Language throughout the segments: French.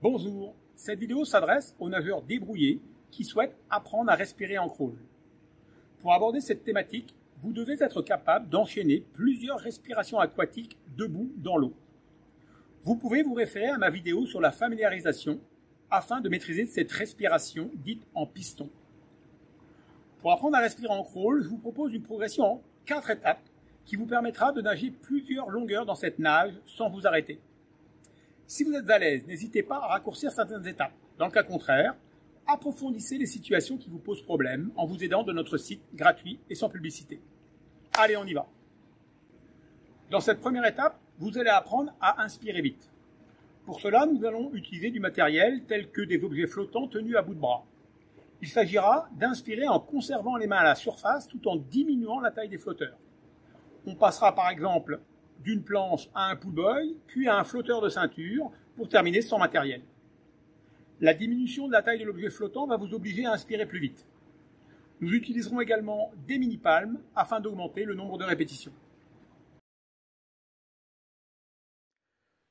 Bonjour, cette vidéo s'adresse aux nageurs débrouillés qui souhaitent apprendre à respirer en crawl. Pour aborder cette thématique, vous devez être capable d'enchaîner plusieurs respirations aquatiques debout dans l'eau. Vous pouvez vous référer à ma vidéo sur la familiarisation afin de maîtriser cette respiration dite en piston. Pour apprendre à respirer en crawl, je vous propose une progression en 4 étapes qui vous permettra de nager plusieurs longueurs dans cette nage sans vous arrêter. Si vous êtes à l'aise, n'hésitez pas à raccourcir certaines étapes. Dans le cas contraire, approfondissez les situations qui vous posent problème en vous aidant de notre site gratuit et sans publicité. Allez, on y va. Dans cette première étape, vous allez apprendre à inspirer vite. Pour cela, nous allons utiliser du matériel tel que des objets flottants tenus à bout de bras. Il s'agira d'inspirer en conservant les mains à la surface tout en diminuant la taille des flotteurs. On passera par exemple d'une planche à un pool boy, puis à un flotteur de ceinture, pour terminer sans matériel. La diminution de la taille de l'objet flottant va vous obliger à inspirer plus vite. Nous utiliserons également des mini-palmes afin d'augmenter le nombre de répétitions.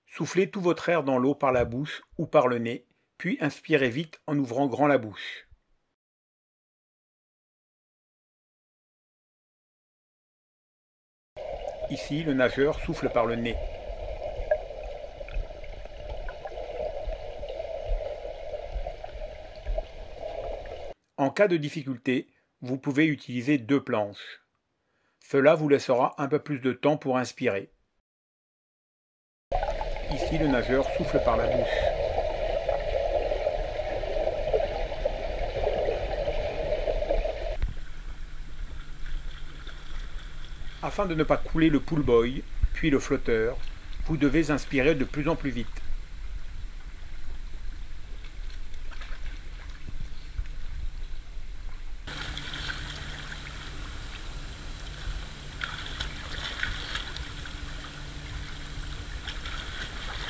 Soufflez tout votre air dans l'eau par la bouche ou par le nez, puis inspirez vite en ouvrant grand la bouche. Ici, le nageur souffle par le nez. En cas de difficulté, vous pouvez utiliser 2 planches. Cela vous laissera un peu plus de temps pour inspirer. Ici, le nageur souffle par la bouche. Afin de ne pas couler le pool boy, puis le flotteur, vous devez inspirer de plus en plus vite.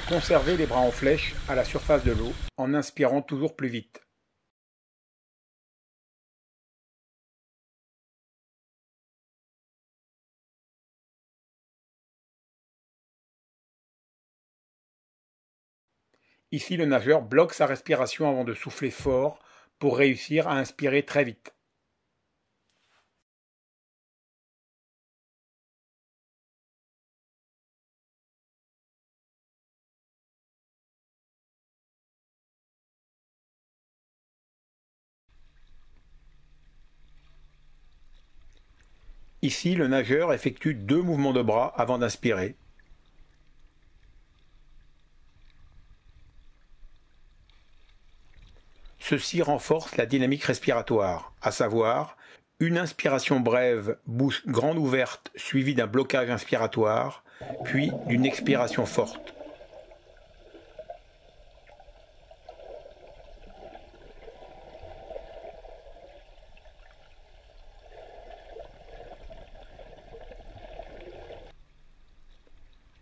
Conservez les bras en flèche à la surface de l'eau en inspirant toujours plus vite. Ici, le nageur bloque sa respiration avant de souffler fort pour réussir à inspirer très vite. Ici, le nageur effectue 2 mouvements de bras avant d'inspirer. Ceci renforce la dynamique respiratoire, à savoir une inspiration brève, bouche grande ouverte suivie d'un blocage inspiratoire, puis d'une expiration forte.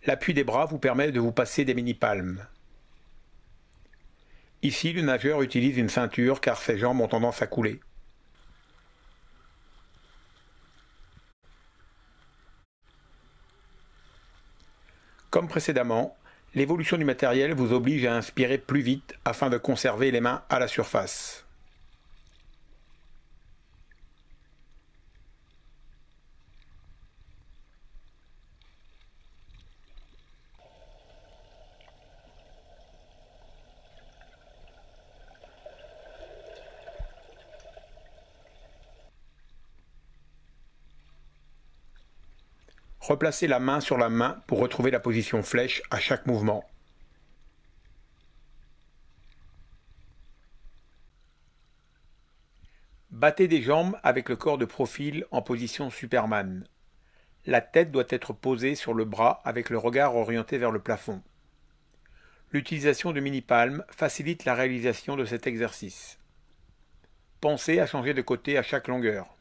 L'appui des bras vous permet de vous passer des mini-palmes. Ici, le nageur utilise une ceinture car ses jambes ont tendance à couler. Comme précédemment, l'évolution du matériel vous oblige à inspirer plus vite afin de conserver les mains à la surface. Replacez la main sur la main pour retrouver la position flèche à chaque mouvement. Battez des jambes avec le corps de profil en position Superman. La tête doit être posée sur le bras avec le regard orienté vers le plafond. L'utilisation de mini-palmes facilite la réalisation de cet exercice. Pensez à changer de côté à chaque longueur.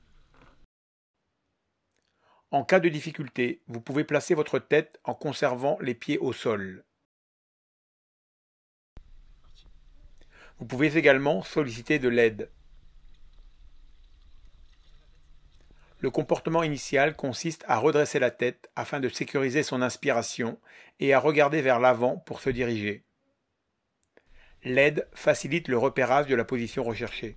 En cas de difficulté, vous pouvez placer votre tête en conservant les pieds au sol. Vous pouvez également solliciter de l'aide. Le comportement initial consiste à redresser la tête afin de sécuriser son inspiration et à regarder vers l'avant pour se diriger. L'aide facilite le repérage de la position recherchée.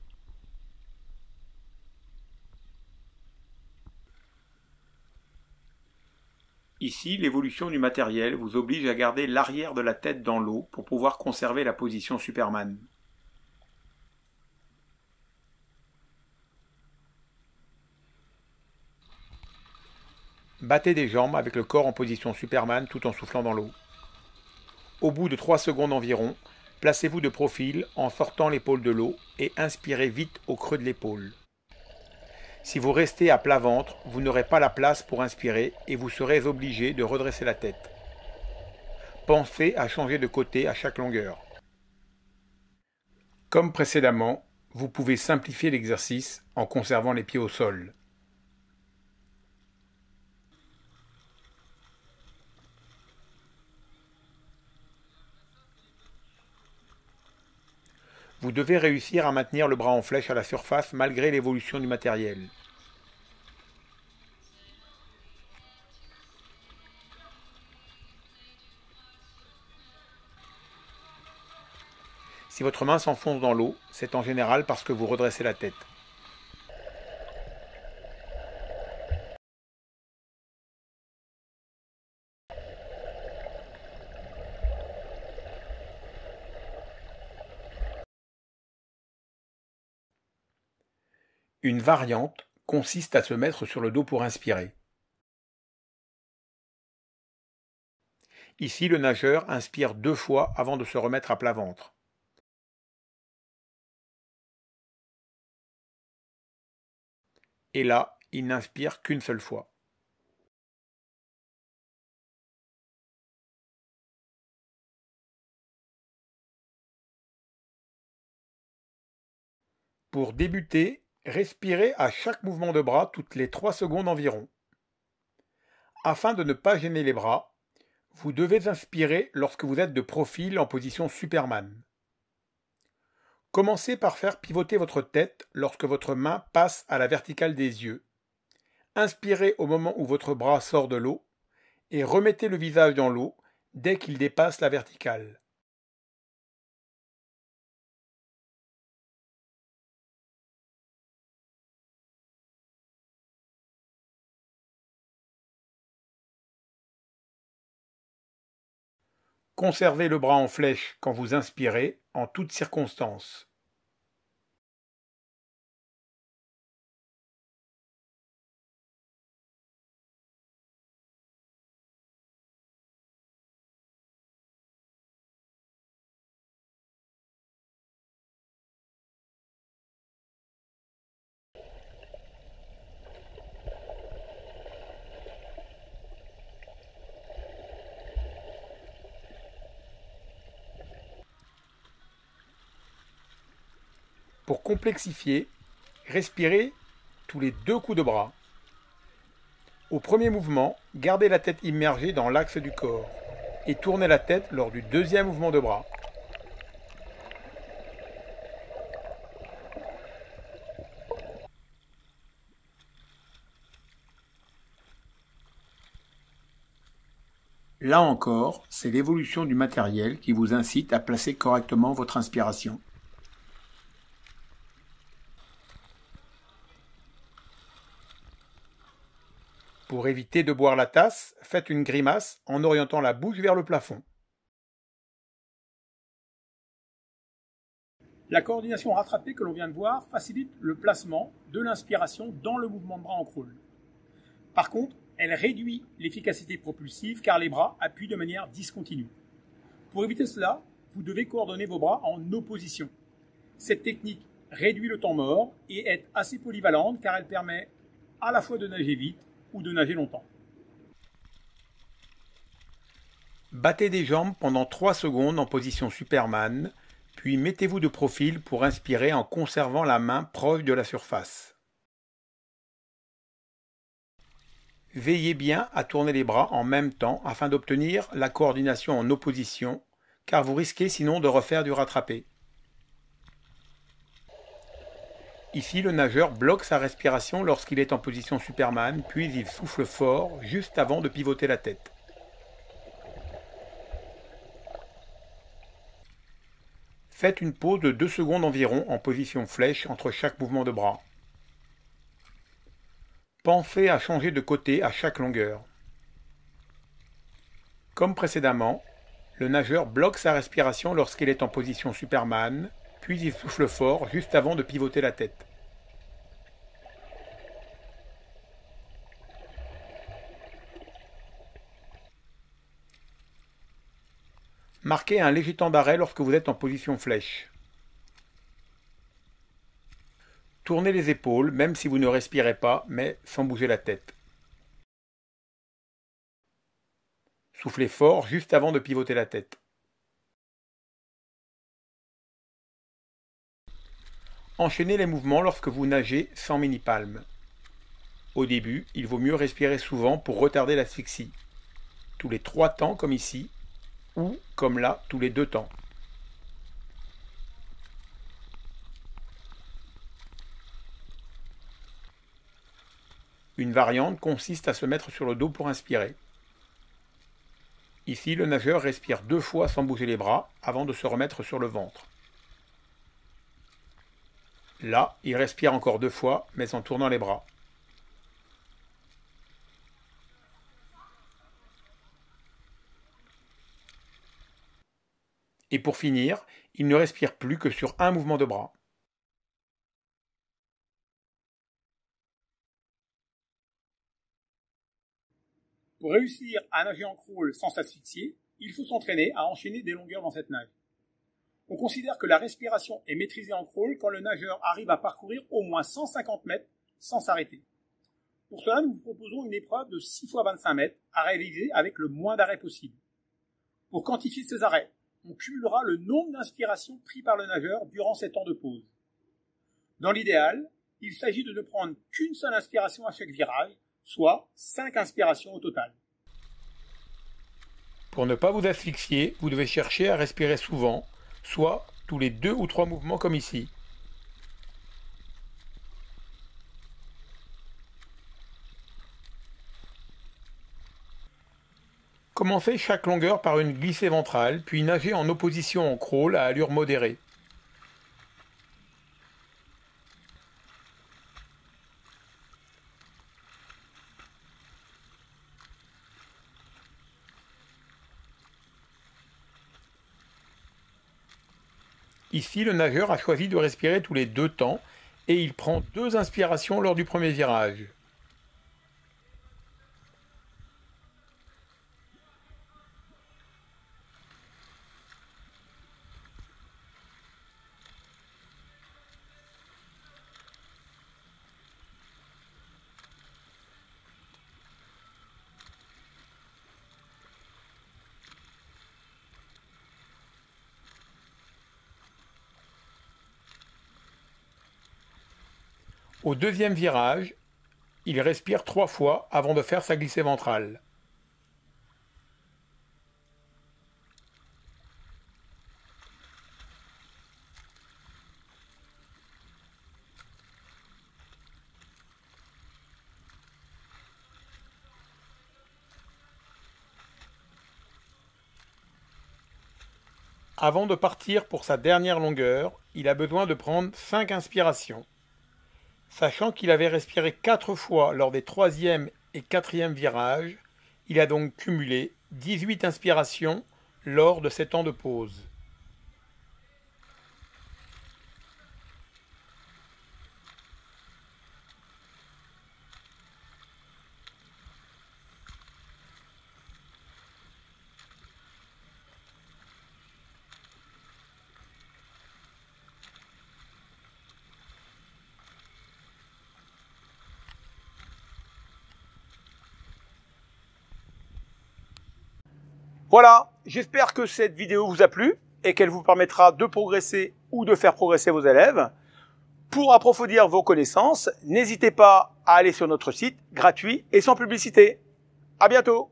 Ici, l'évolution du matériel vous oblige à garder l'arrière de la tête dans l'eau pour pouvoir conserver la position Superman. Battez des jambes avec le corps en position Superman tout en soufflant dans l'eau. Au bout de 3 secondes environ, placez-vous de profil en sortant l'épaule de l'eau et inspirez vite au creux de l'épaule. Si vous restez à plat ventre, vous n'aurez pas la place pour inspirer et vous serez obligé de redresser la tête. Pensez à changer de côté à chaque longueur. Comme précédemment, vous pouvez simplifier l'exercice en conservant les pieds au sol. Vous devez réussir à maintenir le bras en flèche à la surface malgré l'évolution du matériel. Si votre main s'enfonce dans l'eau, c'est en général parce que vous redressez la tête. Une variante consiste à se mettre sur le dos pour inspirer. Ici, le nageur inspire 2 fois avant de se remettre à plat ventre. Et là, il n'inspire qu'une seule fois. Pour débuter, respirez à chaque mouvement de bras toutes les 3 secondes environ. Afin de ne pas gêner les bras, vous devez inspirer lorsque vous êtes de profil en position Superman. Commencez par faire pivoter votre tête lorsque votre main passe à la verticale des yeux. Inspirez au moment où votre bras sort de l'eau et remettez le visage dans l'eau dès qu'il dépasse la verticale. Conservez le bras en flèche quand vous inspirez, en toutes circonstances. Pour complexifier, respirez tous les 2 coups de bras. Au premier mouvement, gardez la tête immergée dans l'axe du corps et tournez la tête lors du 2e mouvement de bras. Là encore, c'est l'évolution du matériel qui vous incite à placer correctement votre inspiration. Pour éviter de boire la tasse, faites une grimace en orientant la bouche vers le plafond. La coordination rattrapée que l'on vient de voir facilite le placement de l'inspiration dans le mouvement de bras en crawl. Par contre, elle réduit l'efficacité propulsive car les bras appuient de manière discontinue. Pour éviter cela, vous devez coordonner vos bras en opposition. Cette technique réduit le temps mort et est assez polyvalente car elle permet à la fois de nager vite ou de nager longtemps. Battez des jambes pendant 3 secondes en position Superman, puis mettez-vous de profil pour inspirer en conservant la main proche de la surface. Veillez bien à tourner les bras en même temps afin d'obtenir la coordination en opposition, car vous risquez sinon de refaire du rattrapé. Ici, le nageur bloque sa respiration lorsqu'il est en position Superman, puis il souffle fort juste avant de pivoter la tête. Faites une pause de 2 secondes environ en position flèche entre chaque mouvement de bras. Pensez à changer de côté à chaque longueur. Comme précédemment, le nageur bloque sa respiration lorsqu'il est en position Superman, puis il souffle fort juste avant de pivoter la tête. Marquez un léger temps d'arrêt lorsque vous êtes en position flèche. Tournez les épaules, même si vous ne respirez pas, mais sans bouger la tête. Soufflez fort juste avant de pivoter la tête. Enchaînez les mouvements lorsque vous nagez sans mini-palme. Au début, il vaut mieux respirer souvent pour retarder l'asphyxie. Tous les 3 temps comme ici, ou, comme là, tous les 2 temps. Une variante consiste à se mettre sur le dos pour inspirer. Ici, le nageur respire 2 fois sans bouger les bras avant de se remettre sur le ventre. Là, il respire encore 2 fois, mais en tournant les bras. Et pour finir, il ne respire plus que sur un mouvement de bras. Pour réussir à nager en crawl sans s'asphyxier, il faut s'entraîner à enchaîner des longueurs dans cette nage. On considère que la respiration est maîtrisée en crawl quand le nageur arrive à parcourir au moins 150 mètres sans s'arrêter. Pour cela, nous vous proposons une épreuve de 6 x 25 mètres à réaliser avec le moins d'arrêts possible. Pour quantifier ces arrêts, on cumulera le nombre d'inspirations prises par le nageur durant ces temps de pause. Dans l'idéal, il s'agit de ne prendre qu'une seule inspiration à chaque virage, soit 5 inspirations au total. Pour ne pas vous asphyxier, vous devez chercher à respirer souvent, soit tous les 2 ou 3 mouvements comme ici. Commencez chaque longueur par une glissée ventrale, puis nagez en opposition en crawl à allure modérée. Ici, le nageur a choisi de respirer tous les 2 temps et il prend 2 inspirations lors du premier virage. Au deuxième virage, il respire 3 fois avant de faire sa glissée ventrale. Avant de partir pour sa dernière longueur, il a besoin de prendre 5 inspirations. Sachant qu'il avait respiré 4 fois lors des 3e et 4e virages, il a donc cumulé 18 inspirations lors de ces temps de pause. Voilà, j'espère que cette vidéo vous a plu et qu'elle vous permettra de progresser ou de faire progresser vos élèves. Pour approfondir vos connaissances, n'hésitez pas à aller sur notre site gratuit et sans publicité. À bientôt!